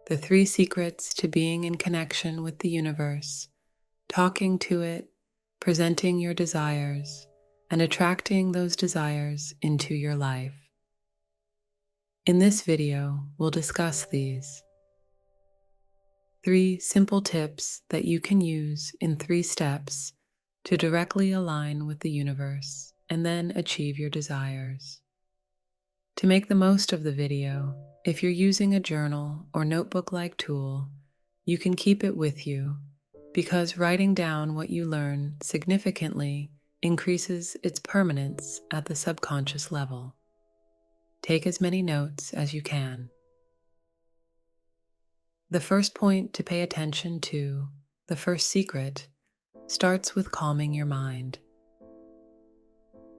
the 3 secrets to being in connection with the universe, talking to it, presenting your desires, and attracting those desires into your life. In this video, we'll discuss these 3 simple tips that you can use in 3 steps to directly align with the universe and then achieve your desires. To make the most of the video, if you're using a journal or notebook-like tool, you can keep it with you because writing down what you learn significantly increases its permanence at the subconscious level. Take as many notes as you can. The first point to pay attention to, the first secret, starts with calming your mind.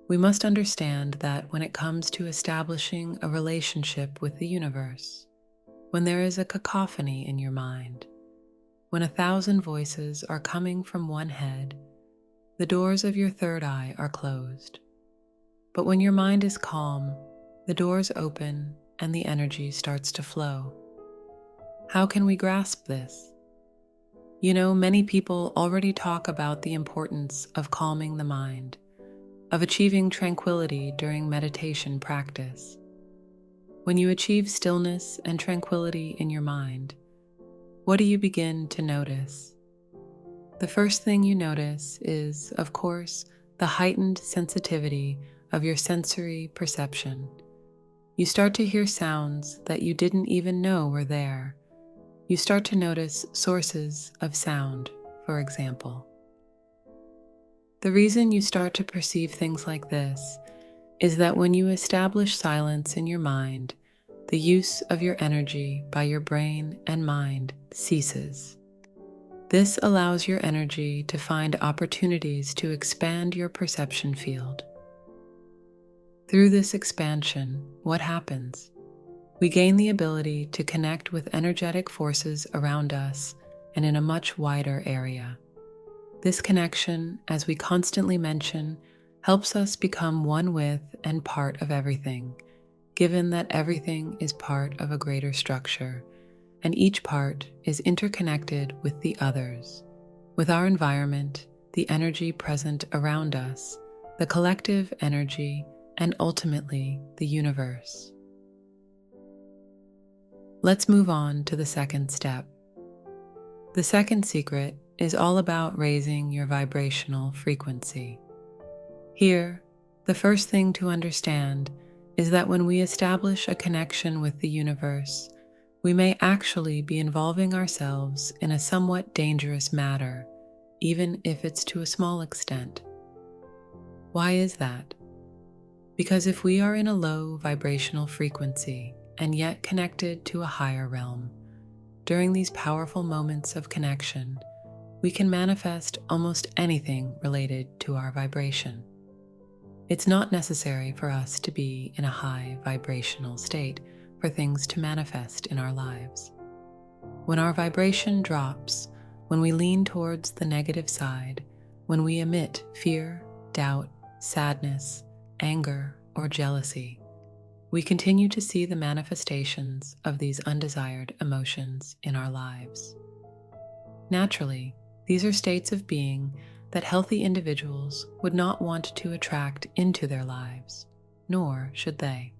We must understand that when it comes to establishing a relationship with the universe, when there is a cacophony in your mind, when 1,000 voices are coming from one head, the doors of your third eye are closed. But when your mind is calm, the doors open and the energy starts to flow. How can we grasp this? You know, many people already talk about the importance of calming the mind, of achieving tranquility during meditation practice. When you achieve stillness and tranquility in your mind, what do you begin to notice? The first thing you notice is, of course, the heightened sensitivity of your sensory perception. You start to hear sounds that you didn't even know were there. You start to notice sources of sound, for example. The reason you start to perceive things like this is that when you establish silence in your mind, the use of your energy by your brain and mind ceases. This allows your energy to find opportunities to expand your perception field. Through this expansion, what happens? We gain the ability to connect with energetic forces around us and in a much wider area. This connection, as we constantly mention, helps us become one with and part of everything, given that everything is part of a greater structure, and each part is interconnected with the others, with our environment, the energy present around us, the collective energy, and ultimately the universe. Let's move on to the second step. The second secret is all about raising your vibrational frequency. Here, the first thing to understand is that when we establish a connection with the universe, we may actually be involving ourselves in a somewhat dangerous matter, even if it's to a small extent. Why is that? Because if we are in a low vibrational frequency and yet connected to a higher realm, during these powerful moments of connection, we can manifest almost anything related to our vibration. It's not necessary for us to be in a high vibrational state for things to manifest in our lives. When our vibration drops, when we lean towards the negative side, when we emit fear, doubt, sadness, anger, or jealousy, we continue to see the manifestations of these undesired emotions in our lives. Naturally, these are states of being that healthy individuals would not want to attract into their lives, nor should they.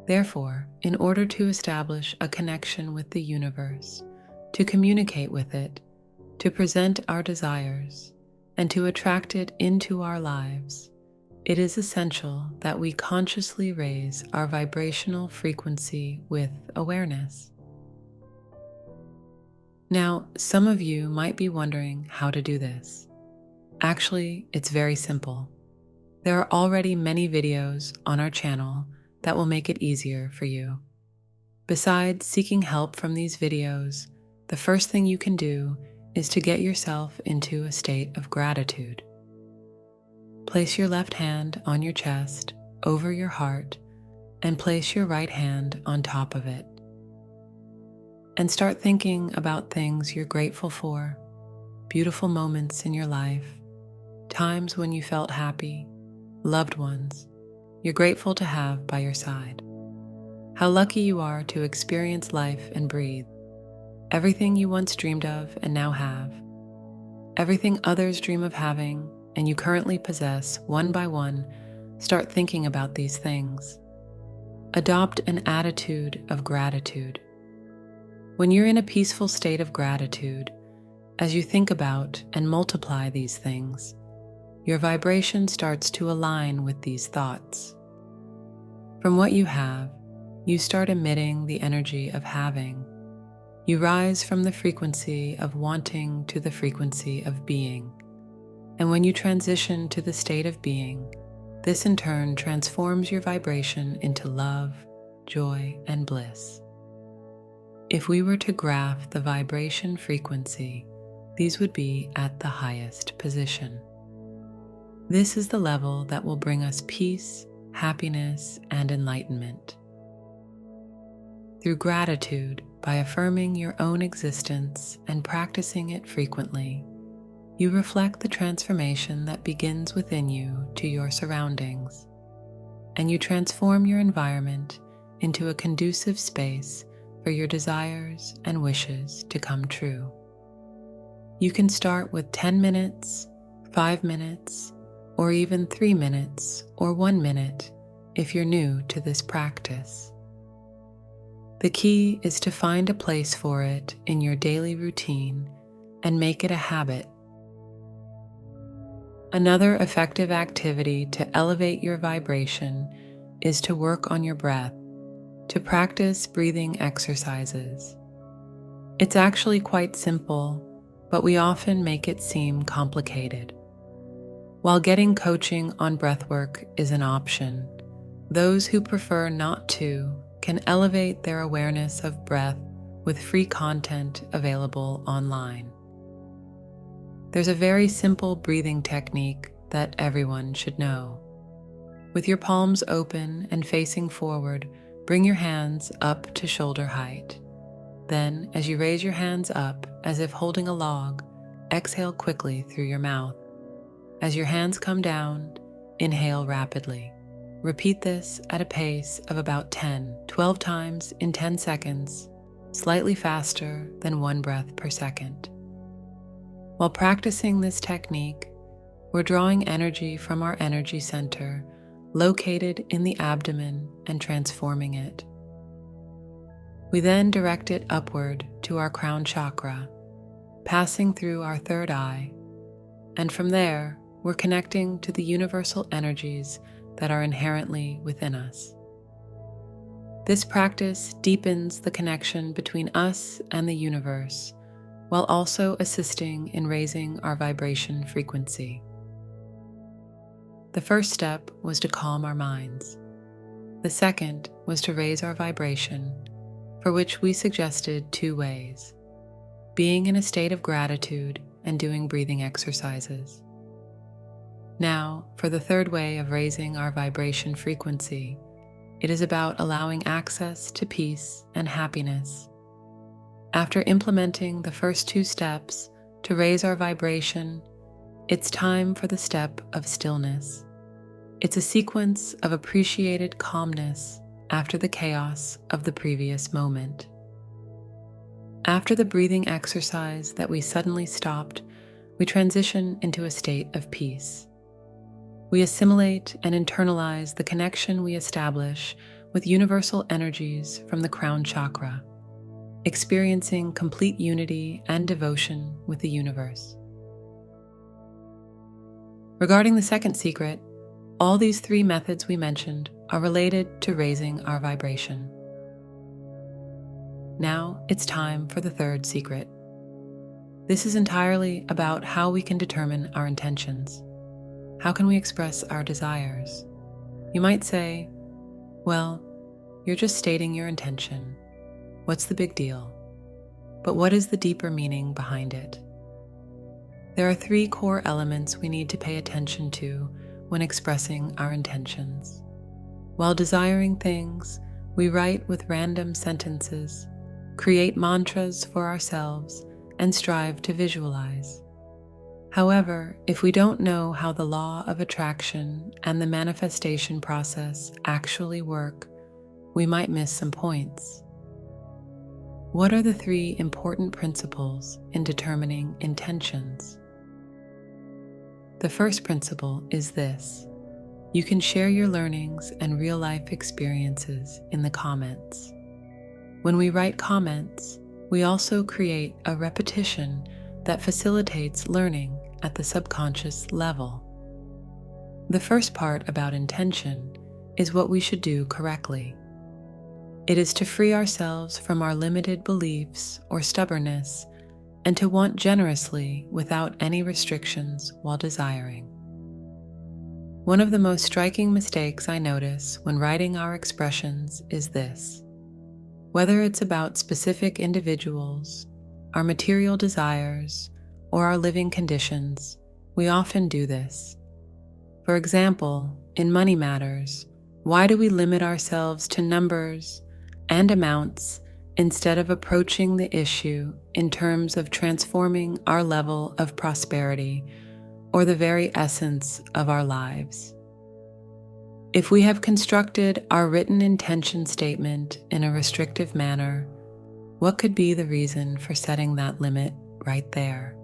Therefore, in order to establish a connection with the universe, to communicate with it, to present our desires, and to attract it into our lives, it is essential that we consciously raise our vibrational frequency with awareness. Now, some of you might be wondering how to do this. Actually, it's very simple. There are already many videos on our channel that will make it easier for you. Besides seeking help from these videos, the first thing you can do is to get yourself into a state of gratitude. Place your left hand on your chest, over your heart, and place your right hand on top of it. And start thinking about things you're grateful for, beautiful moments in your life, times when you felt happy, loved ones you're grateful to have by your side. How lucky you are to experience life and breathe. Everything you once dreamed of and now have. Everything others dream of having and you currently possess, one by one, start thinking about these things. Adopt an attitude of gratitude. When you're in a peaceful state of gratitude, as you think about and multiply these things, your vibration starts to align with these thoughts. From what you have, you start emitting the energy of having. You rise from the frequency of wanting to the frequency of being. And when you transition to the state of being, this in turn transforms your vibration into love, joy, and bliss. If we were to graph the vibration frequency, these would be at the highest position. This is the level that will bring us peace, happiness, and enlightenment. Through gratitude, by affirming your own existence and practicing it frequently, you reflect the transformation that begins within you to your surroundings, and you transform your environment into a conducive space for your desires and wishes to come true. You can start with 10 minutes, 5 minutes, or even 3 minutes or 1 minute if you're new to this practice. The key is to find a place for it in your daily routine and make it a habit. Another effective activity to elevate your vibration is to work on your breath, to practice breathing exercises. It's actually quite simple, but we often make it seem complicated. While getting coaching on breathwork is an option, those who prefer not to can elevate their awareness of breath with free content available online. There's a very simple breathing technique that everyone should know. With your palms open and facing forward, bring your hands up to shoulder height. Then, as you raise your hands up as if holding a log, exhale quickly through your mouth. As your hands come down, inhale rapidly. Repeat this at a pace of about 10-12 times in 10 seconds, slightly faster than 1 breath per second. While practicing this technique, we're drawing energy from our energy center located in the abdomen and transforming it. We then direct it upward to our crown chakra, passing through our third eye, and from there, we're connecting to the universal energies that are inherently within us. This practice deepens the connection between us and the universe, while also assisting in raising our vibration frequency. The first step was to calm our minds. The second was to raise our vibration, for which we suggested 2 ways: being in a state of gratitude and doing breathing exercises. Now, for the third way of raising our vibration frequency, it is about allowing access to peace and happiness. After implementing the first 2 steps to raise our vibration, it's time for the step of stillness. It's a sequence of appreciated calmness after the chaos of the previous moment. After the breathing exercise that we suddenly stopped, we transition into a state of peace. We assimilate and internalize the connection we establish with universal energies from the crown chakra, experiencing complete unity and devotion with the universe. Regarding the second secret, all these 3 methods we mentioned are related to raising our vibration. Now it's time for the third secret. This is entirely about how we can determine our intentions. How can we express our desires? You might say, well, you're just stating your intention. What's the big deal? But what is the deeper meaning behind it? There are 3 core elements we need to pay attention to when expressing our intentions. While desiring things, we write with random sentences, create mantras for ourselves, and strive to visualize. However, if we don't know how the law of attraction and the manifestation process actually work, we might miss some points. What are the 3 important principles in determining intentions? The first principle is this: you can share your learnings and real-life experiences in the comments. When we write comments, we also create a repetition that facilitates learning at the subconscious level. The first part about intention is what we should do correctly. It is to free ourselves from our limited beliefs or stubbornness and to want generously without any restrictions while desiring. One of the most striking mistakes I notice when writing our expressions is this: whether it's about specific individuals, our material desires, or our living conditions, we often do this. For example, in money matters, why do we limit ourselves to numbers and amounts instead of approaching the issue in terms of transforming our level of prosperity or the very essence of our lives? If we have constructed our written intention statement in a restrictive manner, what could be the reason for setting that limit right there?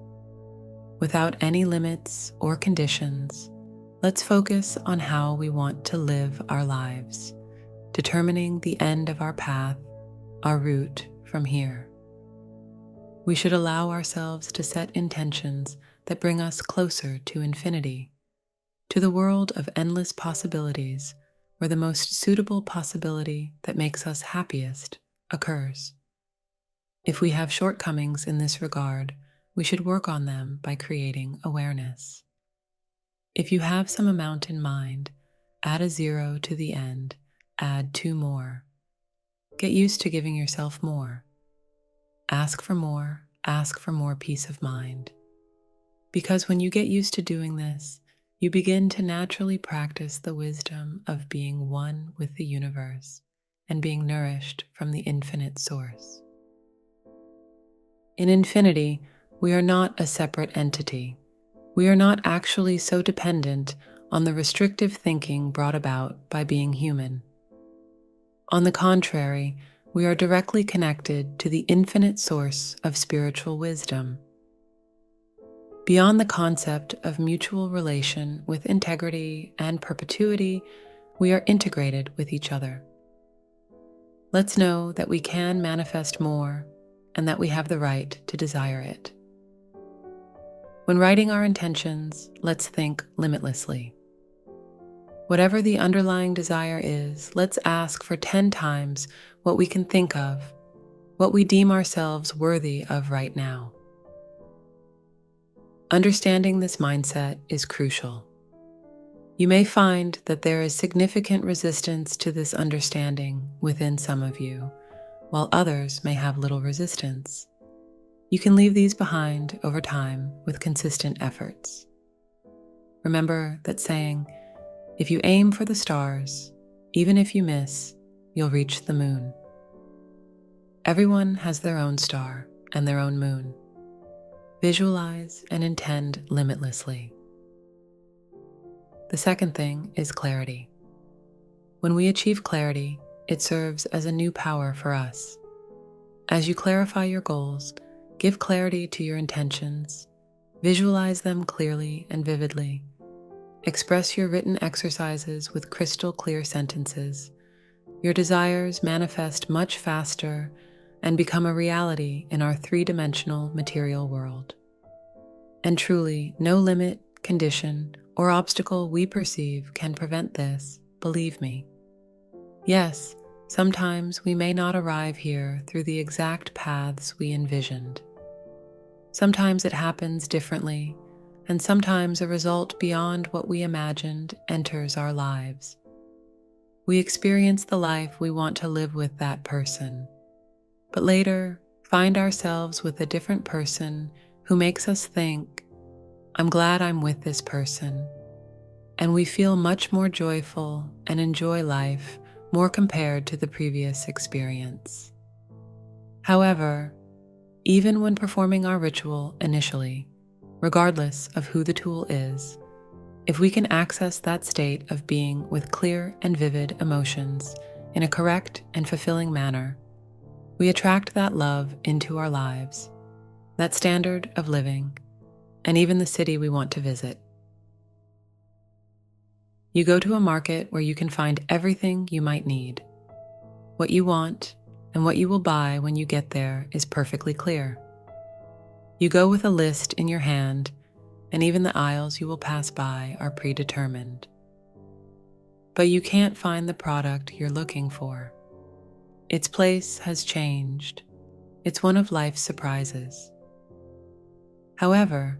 Without any limits or conditions, let's focus on how we want to live our lives, determining the end of our path, our route from here. We should allow ourselves to set intentions that bring us closer to infinity, to the world of endless possibilities where the most suitable possibility that makes us happiest occurs. If we have shortcomings in this regard, we should work on them by creating awareness. If you have some amount in mind, add a 0 to the end, add 2 more. Get used to giving yourself more. Ask for more peace of mind. Because when you get used to doing this, you begin to naturally practice the wisdom of being one with the universe and being nourished from the infinite source. In infinity, we are not a separate entity. We are not actually so dependent on the restrictive thinking brought about by being human. On the contrary, we are directly connected to the infinite source of spiritual wisdom. Beyond the concept of mutual relation with integrity and perpetuity, we are integrated with each other. Let's know that we can manifest more and that we have the right to desire it. When writing our intentions, let's think limitlessly. Whatever the underlying desire is, let's ask for 10 times what we can think of, what we deem ourselves worthy of right now. Understanding this mindset is crucial. You may find that there is significant resistance to this understanding within some of you, while others may have little resistance. You can leave these behind over time with consistent efforts. Remember that saying, if you aim for the stars, even if you miss, you'll reach the moon. Everyone has their own star and their own moon. Visualize and intend limitlessly. The second thing is clarity. When we achieve clarity, it serves as a new power for us. As you clarify your goals, give clarity to your intentions, visualize them clearly and vividly, express your written exercises with crystal clear sentences. Your desires manifest much faster and become a reality in our 3-dimensional material world. And truly, no limit, condition, or obstacle we perceive can prevent this, believe me. Yes, sometimes we may not arrive here through the exact paths we envisioned. Sometimes it happens differently, and sometimes a result beyond what we imagined enters our lives. We experience the life we want to live with that person, but later find ourselves with a different person who makes us think, I'm glad I'm with this person, and we feel much more joyful and enjoy life more compared to the previous experience. However, even when performing our ritual initially, regardless of who the tool is, if we can access that state of being with clear and vivid emotions in a correct and fulfilling manner, we attract that love into our lives, that standard of living, and even the city we want to visit. You go to a market where you can find everything you might need. What you want and what you will buy when you get there is perfectly clear. You go with a list in your hand, and even the aisles you will pass by are predetermined. But you can't find the product you're looking for. Its place has changed. It's one of life's surprises. However,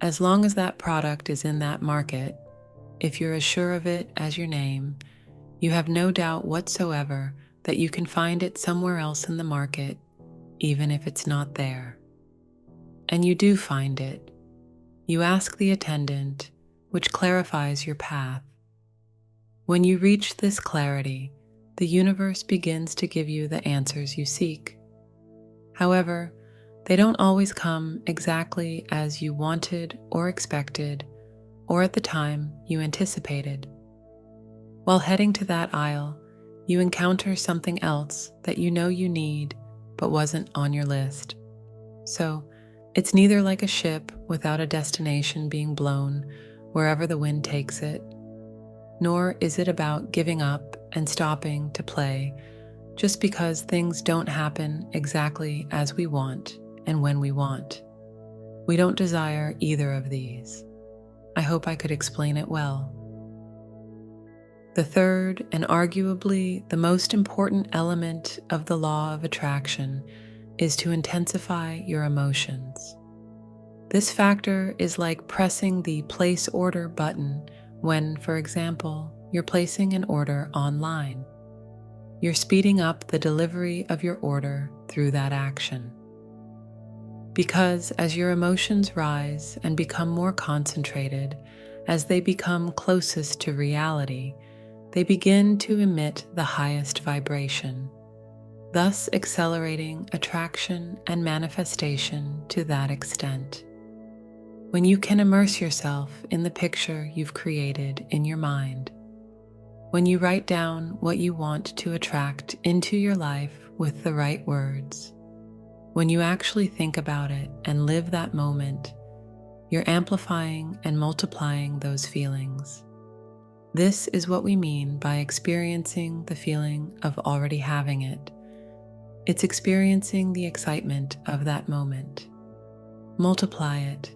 as long as that product is in that market, if you're as sure of it as your name, you have no doubt whatsoever that you can find it somewhere else in the market, even if it's not there. And you do find it. You ask the attendant, which clarifies your path. When you reach this clarity, the universe begins to give you the answers you seek. However, they don't always come exactly as you wanted or expected, or at the time you anticipated. While heading to that aisle, you encounter something else that you know you need but wasn't on your list. So, it's neither like a ship without a destination being blown wherever the wind takes it, nor is it about giving up and stopping to play just because things don't happen exactly as we want and when we want. We don't desire either of these. I hope I could explain it well. The third, and arguably the most important element of the law of attraction, is to intensify your emotions. This factor is like pressing the place order button when, for example, you're placing an order online. You're speeding up the delivery of your order through that action. Because as your emotions rise and become more concentrated, as they become closest to reality, they begin to emit the highest vibration, thus accelerating attraction and manifestation to that extent. When you can immerse yourself in the picture you've created in your mind, when you write down what you want to attract into your life with the right words, when you actually think about it and live that moment, you're amplifying and multiplying those feelings. This is what we mean by experiencing the feeling of already having it. It's experiencing the excitement of that moment. Multiply it.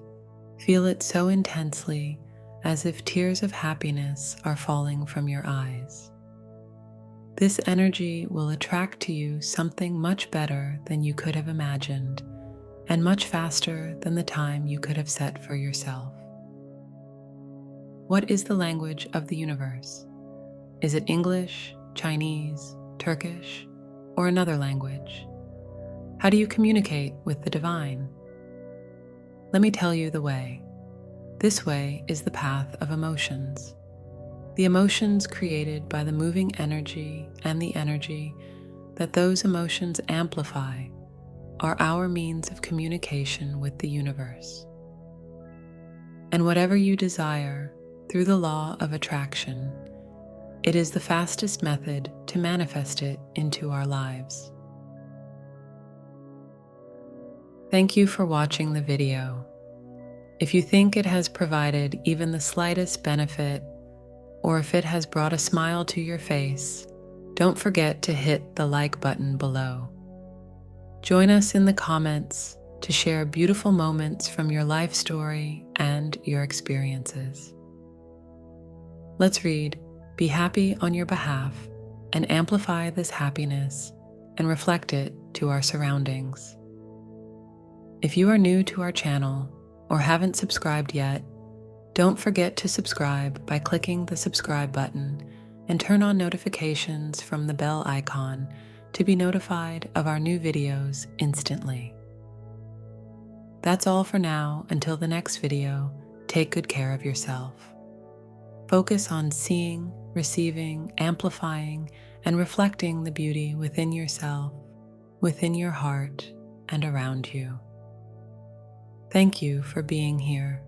Feel it so intensely as if tears of happiness are falling from your eyes. This energy will attract to you something much better than you could have imagined, and much faster than the time you could have set for yourself. What is the language of the universe? Is it English, Chinese, Turkish, or another language? How do you communicate with the divine? Let me tell you the way. This way is the path of emotions. The emotions created by the moving energy and the energy that those emotions amplify are our means of communication with the universe. And whatever you desire, through the law of attraction, it is the fastest method to manifest it into our lives. Thank you for watching the video. If you think it has provided even the slightest benefit, or if it has brought a smile to your face, don't forget to hit the like button below. Join us in the comments to share beautiful moments from your life story and your experiences. Let's read Be Happy on Your Behalf and amplify this happiness and reflect it to our surroundings. If you are new to our channel or haven't subscribed yet, don't forget to subscribe by clicking the subscribe button and turn on notifications from the bell icon to be notified of our new videos instantly. That's all for now. Until the next video, take good care of yourself. Focus on seeing, receiving, amplifying, and reflecting the beauty within yourself, within your heart, and around you. Thank you for being here.